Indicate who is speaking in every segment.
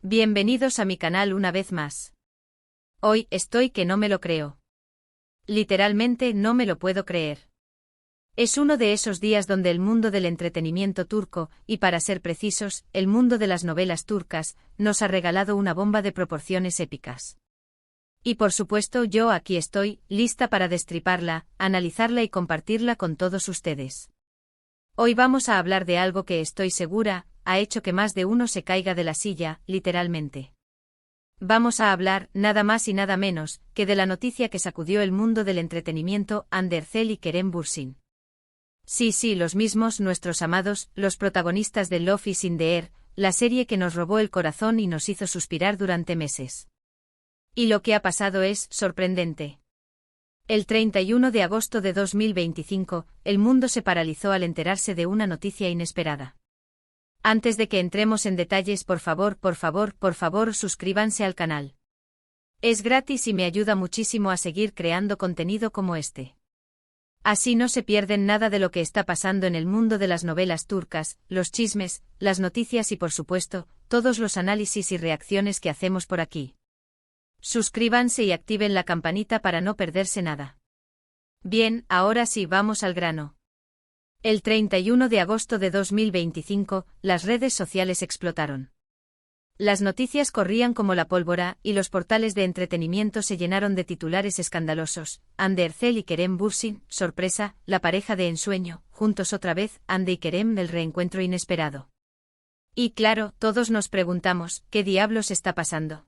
Speaker 1: Bienvenidos a mi canal una vez más. Hoy estoy que no me lo creo. Literalmente no me lo puedo creer. Es uno de esos días donde el mundo del entretenimiento turco, y para ser precisos, el mundo de las novelas turcas, nos ha regalado una bomba de proporciones épicas. Y por supuesto yo aquí estoy, lista para destriparla, analizarla y compartirla con todos ustedes. Hoy vamos a hablar de algo que estoy segura, ha hecho que más de uno se caiga de la silla, literalmente. Vamos a hablar, nada más y nada menos, que de la noticia que sacudió el mundo del entretenimiento, Hande Erçel y Kerem Bürsin. Sí, los mismos, nuestros amados, los protagonistas de Love is in the Air, la serie que nos robó el corazón y nos hizo suspirar durante meses. Y lo que ha pasado es sorprendente. El 31 de agosto de 2025, el mundo se paralizó al enterarse de una noticia inesperada. Antes de que entremos en detalles, por favor, suscríbanse al canal. Es gratis y me ayuda muchísimo a seguir creando contenido como este. Así no se pierden nada de lo que está pasando en el mundo de las novelas turcas, los chismes, las noticias y por supuesto, todos los análisis y reacciones que hacemos por aquí. Suscríbanse y activen la campanita para no perderse nada. Bien, ahora sí vamos al grano. El 31 de agosto de 2025, las redes sociales explotaron. Las noticias corrían como la pólvora y los portales de entretenimiento se llenaron de titulares escandalosos. Hande Erçel y Kerem Bürsin, sorpresa, la pareja de ensueño, juntos otra vez, Hande y Kerem, el reencuentro inesperado. Y claro, todos nos preguntamos, ¿qué diablos está pasando?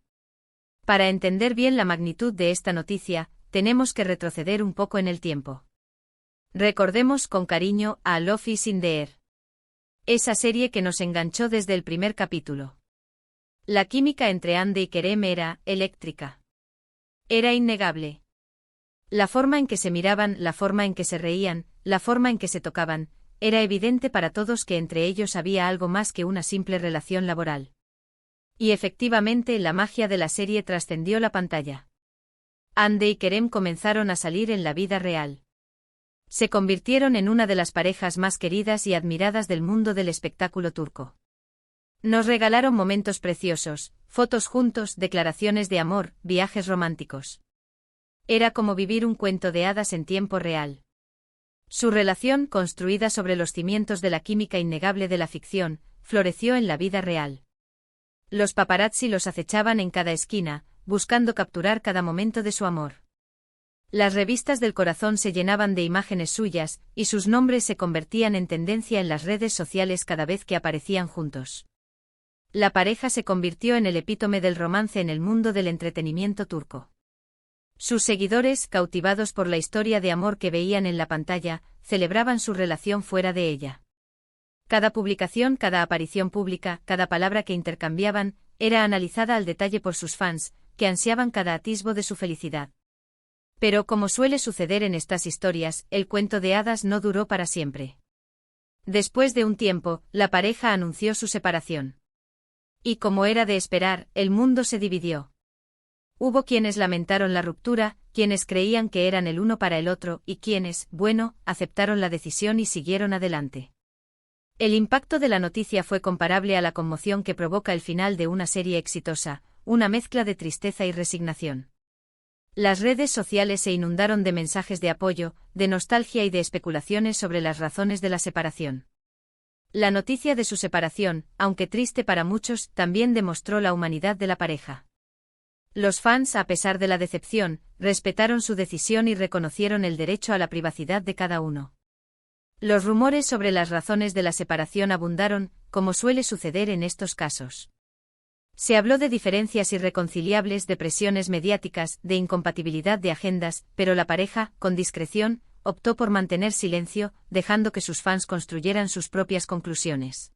Speaker 1: Para entender bien la magnitud de esta noticia, tenemos que retroceder un poco en el tiempo. Recordemos con cariño a Love is in the Air. Esa serie que nos enganchó desde el primer capítulo. La química entre Hande y Kerem era eléctrica. Era innegable. La forma en que se miraban, la forma en que se reían, la forma en que se tocaban, era evidente para todos que entre ellos había algo más que una simple relación laboral. Y efectivamente la magia de la serie trascendió la pantalla. Hande y Kerem comenzaron a salir en la vida real. Se convirtieron en una de las parejas más queridas y admiradas del mundo del espectáculo turco. Nos regalaron momentos preciosos, fotos juntos, declaraciones de amor, viajes románticos. Era como vivir un cuento de hadas en tiempo real. Su relación, construida sobre los cimientos de la química innegable de la ficción, floreció en la vida real. Los paparazzi los acechaban en cada esquina, buscando capturar cada momento de su amor. Las revistas del corazón se llenaban de imágenes suyas, y sus nombres se convertían en tendencia en las redes sociales cada vez que aparecían juntos. La pareja se convirtió en el epítome del romance en el mundo del entretenimiento turco. Sus seguidores, cautivados por la historia de amor que veían en la pantalla, celebraban su relación fuera de ella. Cada publicación, cada aparición pública, cada palabra que intercambiaban, era analizada al detalle por sus fans, que ansiaban cada atisbo de su felicidad. Pero como suele suceder en estas historias, el cuento de hadas no duró para siempre. Después de un tiempo, la pareja anunció su separación. Y como era de esperar, el mundo se dividió. Hubo quienes lamentaron la ruptura, quienes creían que eran el uno para el otro, y quienes, bueno, aceptaron la decisión y siguieron adelante. El impacto de la noticia fue comparable a la conmoción que provoca el final de una serie exitosa, una mezcla de tristeza y resignación. Las redes sociales se inundaron de mensajes de apoyo, de nostalgia y de especulaciones sobre las razones de la separación. La noticia de su separación, aunque triste para muchos, también demostró la humanidad de la pareja. Los fans, a pesar de la decepción, respetaron su decisión y reconocieron el derecho a la privacidad de cada uno. Los rumores sobre las razones de la separación abundaron, como suele suceder en estos casos. Se habló de diferencias irreconciliables, de presiones mediáticas, de incompatibilidad de agendas, pero la pareja, con discreción, optó por mantener silencio, dejando que sus fans construyeran sus propias conclusiones.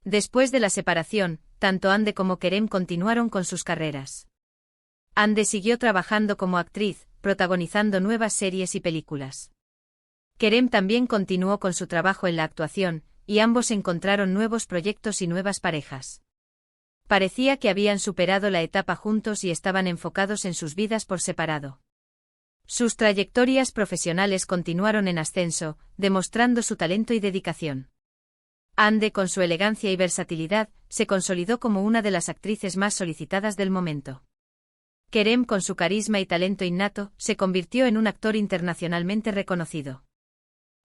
Speaker 1: Después de la separación, tanto Hande como Kerem continuaron con sus carreras. Hande siguió trabajando como actriz, protagonizando nuevas series y películas. Kerem también continuó con su trabajo en la actuación, y ambos encontraron nuevos proyectos y nuevas parejas. Parecía que habían superado la etapa juntos y estaban enfocados en sus vidas por separado. Sus trayectorias profesionales continuaron en ascenso, demostrando su talento y dedicación. Ande, con su elegancia y versatilidad, se consolidó como una de las actrices más solicitadas del momento. Kerem, con su carisma y talento innato, se convirtió en un actor internacionalmente reconocido.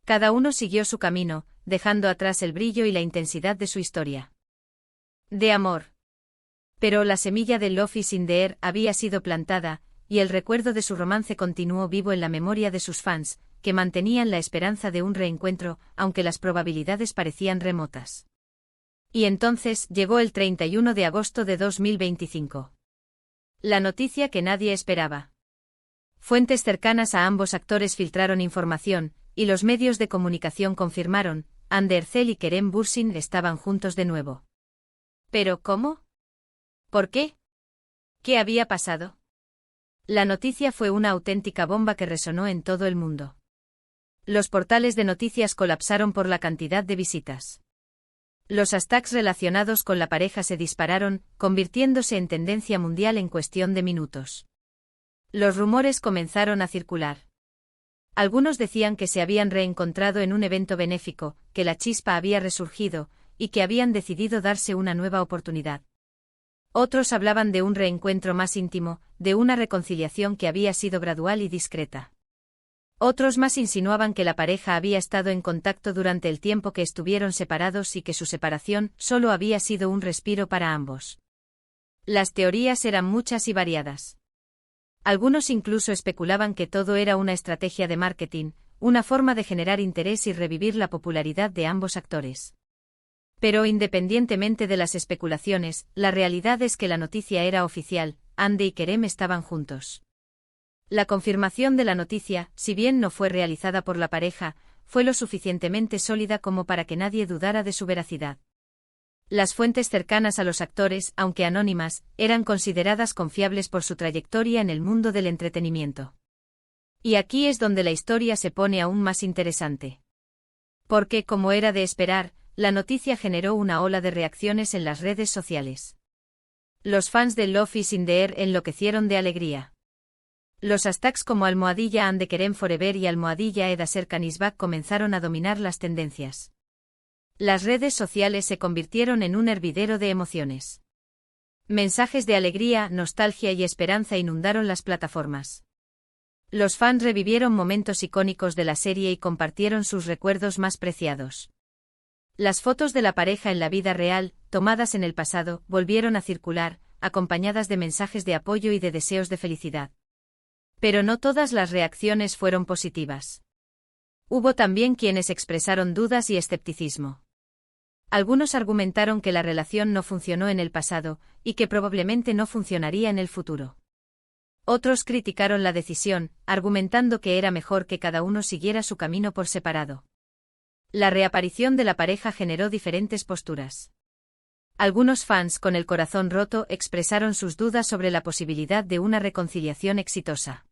Speaker 1: Cada uno siguió su camino, dejando atrás el brillo y la intensidad de su historia de amor. Pero la semilla de Love is in the air había sido plantada, y el recuerdo de su romance continuó vivo en la memoria de sus fans, que mantenían la esperanza de un reencuentro, aunque las probabilidades parecían remotas. Y entonces llegó el 31 de agosto de 2025. La noticia que nadie esperaba. Fuentes cercanas a ambos actores filtraron información, y los medios de comunicación confirmaron, Hande Erçel y Kerem Bürsin estaban juntos de nuevo. ¿Pero cómo? ¿Por qué? ¿Qué había pasado? La noticia fue una auténtica bomba que resonó en todo el mundo. Los portales de noticias colapsaron por la cantidad de visitas. Los hashtags relacionados con la pareja se dispararon, convirtiéndose en tendencia mundial en cuestión de minutos. Los rumores comenzaron a circular. Algunos decían que se habían reencontrado en un evento benéfico, que la chispa había resurgido, y que habían decidido darse una nueva oportunidad. Otros hablaban de un reencuentro más íntimo, de una reconciliación que había sido gradual y discreta. Otros más insinuaban que la pareja había estado en contacto durante el tiempo que estuvieron separados y que su separación solo había sido un respiro para ambos. Las teorías eran muchas y variadas. Algunos incluso especulaban que todo era una estrategia de marketing, una forma de generar interés y revivir la popularidad de ambos actores. Pero independientemente de las especulaciones, la realidad es que la noticia era oficial, Hande y Kerem estaban juntos. La confirmación de la noticia, si bien no fue realizada por la pareja, fue lo suficientemente sólida como para que nadie dudara de su veracidad. Las fuentes cercanas a los actores, aunque anónimas, eran consideradas confiables por su trayectoria en el mundo del entretenimiento. Y aquí es donde la historia se pone aún más interesante. Porque, como era de esperar, la noticia generó una ola de reacciones en las redes sociales. Los fans de Love is in the air enloquecieron de alegría. Los hashtags como @Hande Kerem Forever y @Eda Serkan is back comenzaron a dominar las tendencias. Las redes sociales se convirtieron en un hervidero de emociones. Mensajes de alegría, nostalgia y esperanza inundaron las plataformas. Los fans revivieron momentos icónicos de la serie y compartieron sus recuerdos más preciados. Las fotos de la pareja en la vida real, tomadas en el pasado, volvieron a circular, acompañadas de mensajes de apoyo y de deseos de felicidad. Pero no todas las reacciones fueron positivas. Hubo también quienes expresaron dudas y escepticismo. Algunos argumentaron que la relación no funcionó en el pasado, y que probablemente no funcionaría en el futuro. Otros criticaron la decisión, argumentando que era mejor que cada uno siguiera su camino por separado. La reaparición de la pareja generó diferentes posturas. Algunos fans con el corazón roto expresaron sus dudas sobre la posibilidad de una reconciliación exitosa.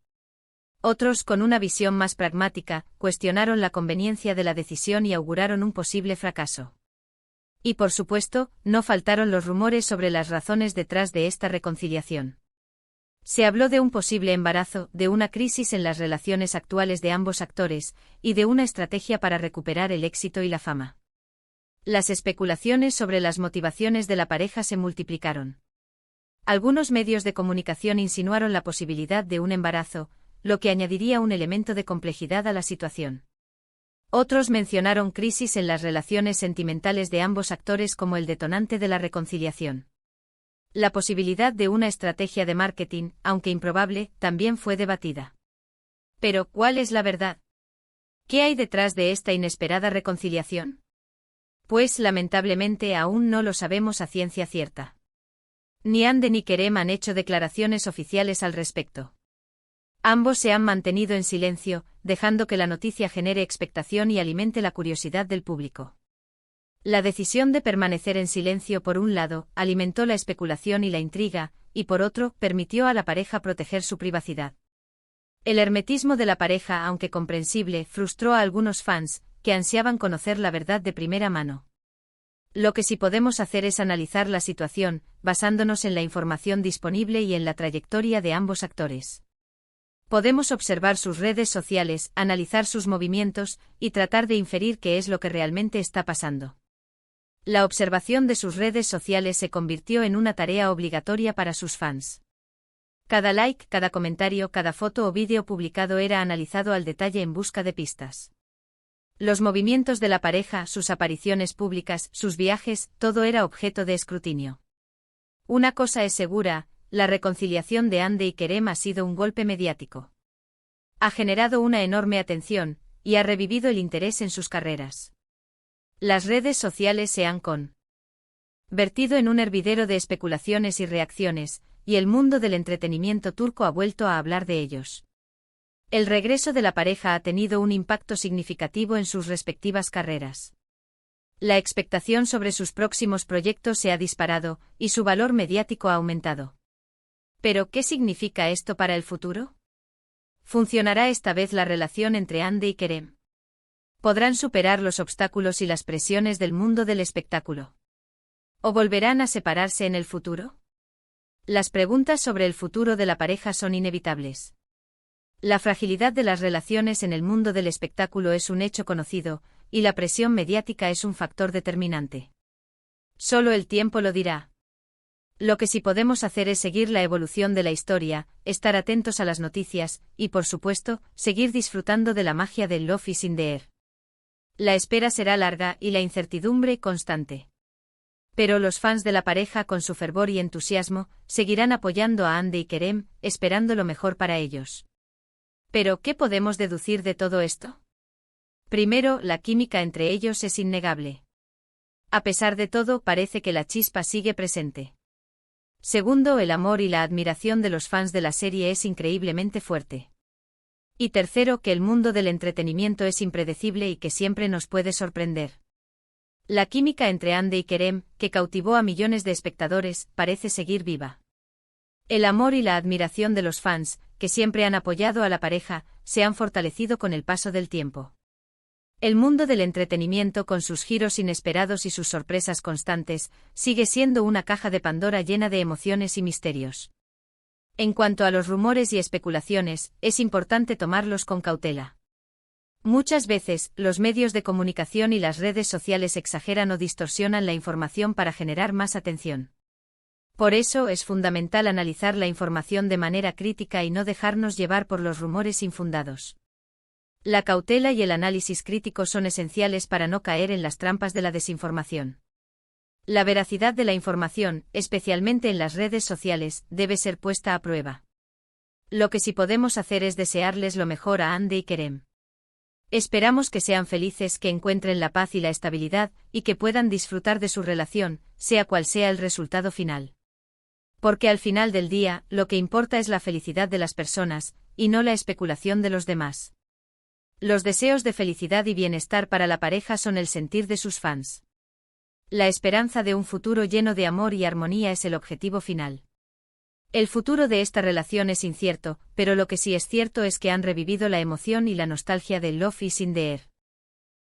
Speaker 1: Otros, con una visión más pragmática, cuestionaron la conveniencia de la decisión y auguraron un posible fracaso. Y por supuesto, no faltaron los rumores sobre las razones detrás de esta reconciliación. Se habló de un posible embarazo, de una crisis en las relaciones actuales de ambos actores, y de una estrategia para recuperar el éxito y la fama. Las especulaciones sobre las motivaciones de la pareja se multiplicaron. Algunos medios de comunicación insinuaron la posibilidad de un embarazo, lo que añadiría un elemento de complejidad a la situación. Otros mencionaron crisis en las relaciones sentimentales de ambos actores como el detonante de la reconciliación. La posibilidad de una estrategia de marketing, aunque improbable, también fue debatida. Pero, ¿cuál es la verdad? ¿Qué hay detrás de esta inesperada reconciliación? Pues lamentablemente aún no lo sabemos a ciencia cierta. Ni Hande ni Kerem han hecho declaraciones oficiales al respecto. Ambos se han mantenido en silencio, dejando que la noticia genere expectación y alimente la curiosidad del público. La decisión de permanecer en silencio, por un lado, alimentó la especulación y la intriga, y por otro, permitió a la pareja proteger su privacidad. El hermetismo de la pareja, aunque comprensible, frustró a algunos fans, que ansiaban conocer la verdad de primera mano. Lo que sí podemos hacer es analizar la situación, basándonos en la información disponible y en la trayectoria de ambos actores. Podemos observar sus redes sociales, analizar sus movimientos, y tratar de inferir qué es lo que realmente está pasando. La observación de sus redes sociales se convirtió en una tarea obligatoria para sus fans. Cada like, cada comentario, cada foto o vídeo publicado era analizado al detalle en busca de pistas. Los movimientos de la pareja, sus apariciones públicas, sus viajes, todo era objeto de escrutinio. Una cosa es segura, la reconciliación de Hande y Kerem ha sido un golpe mediático. Ha generado una enorme atención, y ha revivido el interés en sus carreras. Las redes sociales se han convertido en un hervidero de especulaciones y reacciones, y el mundo del entretenimiento turco ha vuelto a hablar de ellos. El regreso de la pareja ha tenido un impacto significativo en sus respectivas carreras. La expectación sobre sus próximos proyectos se ha disparado, y su valor mediático ha aumentado. ¿Pero qué significa esto para el futuro? ¿Funcionará esta vez la relación entre Hande y Kerem? ¿Podrán superar los obstáculos y las presiones del mundo del espectáculo? ¿O volverán a separarse en el futuro? Las preguntas sobre el futuro de la pareja son inevitables. La fragilidad de las relaciones en el mundo del espectáculo es un hecho conocido, y la presión mediática es un factor determinante. Solo el tiempo lo dirá. Lo que sí podemos hacer es seguir la evolución de la historia, estar atentos a las noticias, y por supuesto, seguir disfrutando de la magia del Love is in the air. La espera será larga y la incertidumbre constante. Pero los fans de la pareja, con su fervor y entusiasmo, seguirán apoyando a Hande y Kerem, esperando lo mejor para ellos. ¿Pero qué podemos deducir de todo esto? Primero, la química entre ellos es innegable. A pesar de todo, parece que la chispa sigue presente. Segundo, el amor y la admiración de los fans de la serie es increíblemente fuerte. Y tercero, que el mundo del entretenimiento es impredecible y que siempre nos puede sorprender. La química entre Hande y Kerem, que cautivó a millones de espectadores, parece seguir viva. El amor y la admiración de los fans, que siempre han apoyado a la pareja, se han fortalecido con el paso del tiempo. El mundo del entretenimiento, con sus giros inesperados y sus sorpresas constantes, sigue siendo una caja de Pandora llena de emociones y misterios. En cuanto a los rumores y especulaciones, es importante tomarlos con cautela. Muchas veces, los medios de comunicación y las redes sociales exageran o distorsionan la información para generar más atención. Por eso es fundamental analizar la información de manera crítica y no dejarnos llevar por los rumores infundados. La cautela y el análisis crítico son esenciales para no caer en las trampas de la desinformación. La veracidad de la información, especialmente en las redes sociales, debe ser puesta a prueba. Lo que sí podemos hacer es desearles lo mejor a Hande y Kerem. Esperamos que sean felices, que encuentren la paz y la estabilidad, y que puedan disfrutar de su relación, sea cual sea el resultado final. Porque al final del día, lo que importa es la felicidad de las personas, y no la especulación de los demás. Los deseos de felicidad y bienestar para la pareja son el sentir de sus fans. La esperanza de un futuro lleno de amor y armonía es el objetivo final. El futuro de esta relación es incierto, pero lo que sí es cierto es que han revivido la emoción y la nostalgia del Love is in the air.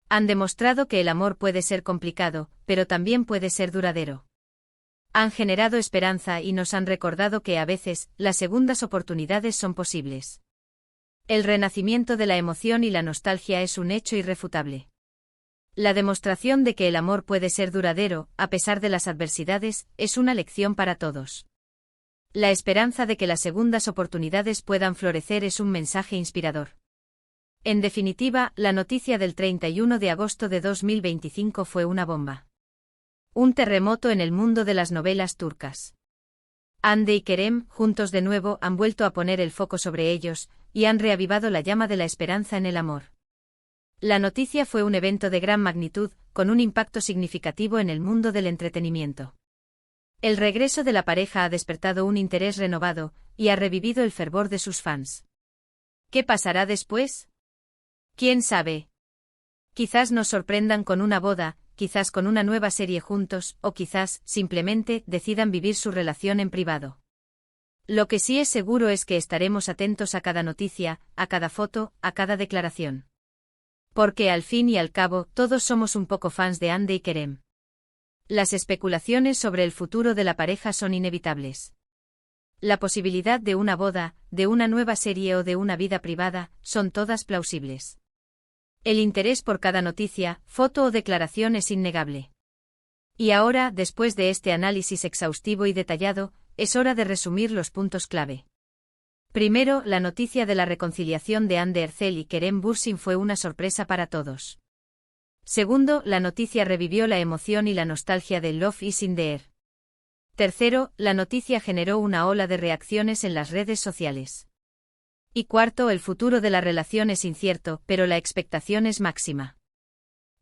Speaker 1: Han demostrado que el amor puede ser complicado, pero también puede ser duradero. Han generado esperanza y nos han recordado que a veces, las segundas oportunidades son posibles. El renacimiento de la emoción y la nostalgia es un hecho irrefutable. La demostración de que el amor puede ser duradero, a pesar de las adversidades, es una lección para todos. La esperanza de que las segundas oportunidades puedan florecer es un mensaje inspirador. En definitiva, la noticia del 31 de agosto de 2025 fue una bomba. Un terremoto en el mundo de las novelas turcas. Hande y Kerem, juntos de nuevo, han vuelto a poner el foco sobre ellos, y han reavivado la llama de la esperanza en el amor. La noticia fue un evento de gran magnitud, con un impacto significativo en el mundo del entretenimiento. El regreso de la pareja ha despertado un interés renovado, y ha revivido el fervor de sus fans. ¿Qué pasará después? ¿Quién sabe? Quizás nos sorprendan con una boda, quizás con una nueva serie juntos, o quizás, simplemente, decidan vivir su relación en privado. Lo que sí es seguro es que estaremos atentos a cada noticia, a cada foto, a cada declaración. Porque al fin y al cabo, todos somos un poco fans de Hande y Kerem. Las especulaciones sobre el futuro de la pareja son inevitables. La posibilidad de una boda, de una nueva serie o de una vida privada, son todas plausibles. El interés por cada noticia, foto o declaración es innegable. Y ahora, después de este análisis exhaustivo y detallado, es hora de resumir los puntos clave. Primero, la noticia de la reconciliación de Anne Ercel y Kerem Bürsin fue una sorpresa para todos. Segundo, la noticia revivió la emoción y la nostalgia de Love is in the air. Tercero, la noticia generó una ola de reacciones en las redes sociales. Y cuarto, el futuro de la relación es incierto, pero la expectación es máxima.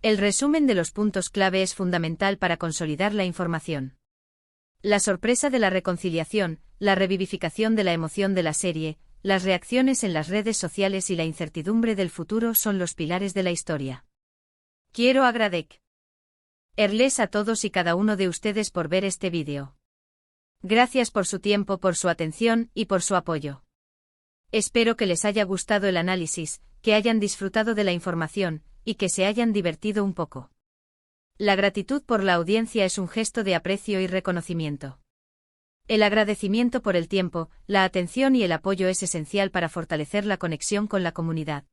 Speaker 1: El resumen de los puntos clave es fundamental para consolidar la información. La sorpresa de la reconciliación, la revivificación de la emoción de la serie, las reacciones en las redes sociales y la incertidumbre del futuro son los pilares de la historia. Quiero agradecerles a todos y cada uno de ustedes por ver este vídeo. Gracias por su tiempo, por su atención y por su apoyo. Espero que les haya gustado el análisis, que hayan disfrutado de la información, y que se hayan divertido un poco. La gratitud por la audiencia es un gesto de aprecio y reconocimiento. El agradecimiento por el tiempo, la atención y el apoyo es esencial para fortalecer la conexión con la comunidad.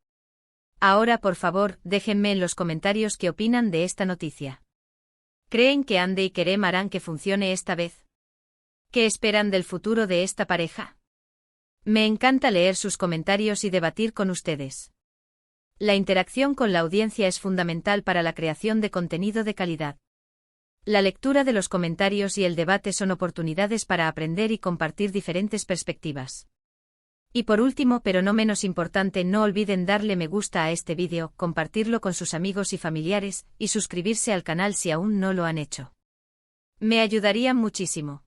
Speaker 1: Ahora, por favor, déjenme en los comentarios qué opinan de esta noticia. ¿Creen que Anne y Kerem harán que funcione esta vez? ¿Qué esperan del futuro de esta pareja? Me encanta leer sus comentarios y debatir con ustedes. La interacción con la audiencia es fundamental para la creación de contenido de calidad. La lectura de los comentarios y el debate son oportunidades para aprender y compartir diferentes perspectivas. Y por último, pero no menos importante, no olviden darle me gusta a este vídeo, compartirlo con sus amigos y familiares, y suscribirse al canal si aún no lo han hecho. Me ayudarían muchísimo.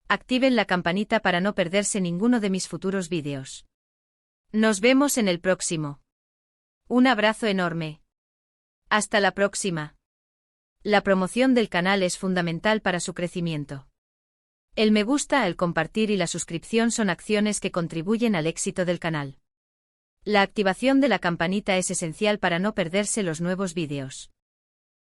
Speaker 1: Activen la campanita para no perderse ninguno de mis futuros vídeos. Nos vemos en el próximo. Un abrazo enorme. Hasta la próxima. La promoción del canal es fundamental para su crecimiento. El me gusta, el compartir y la suscripción son acciones que contribuyen al éxito del canal. La activación de la campanita es esencial para no perderse los nuevos vídeos.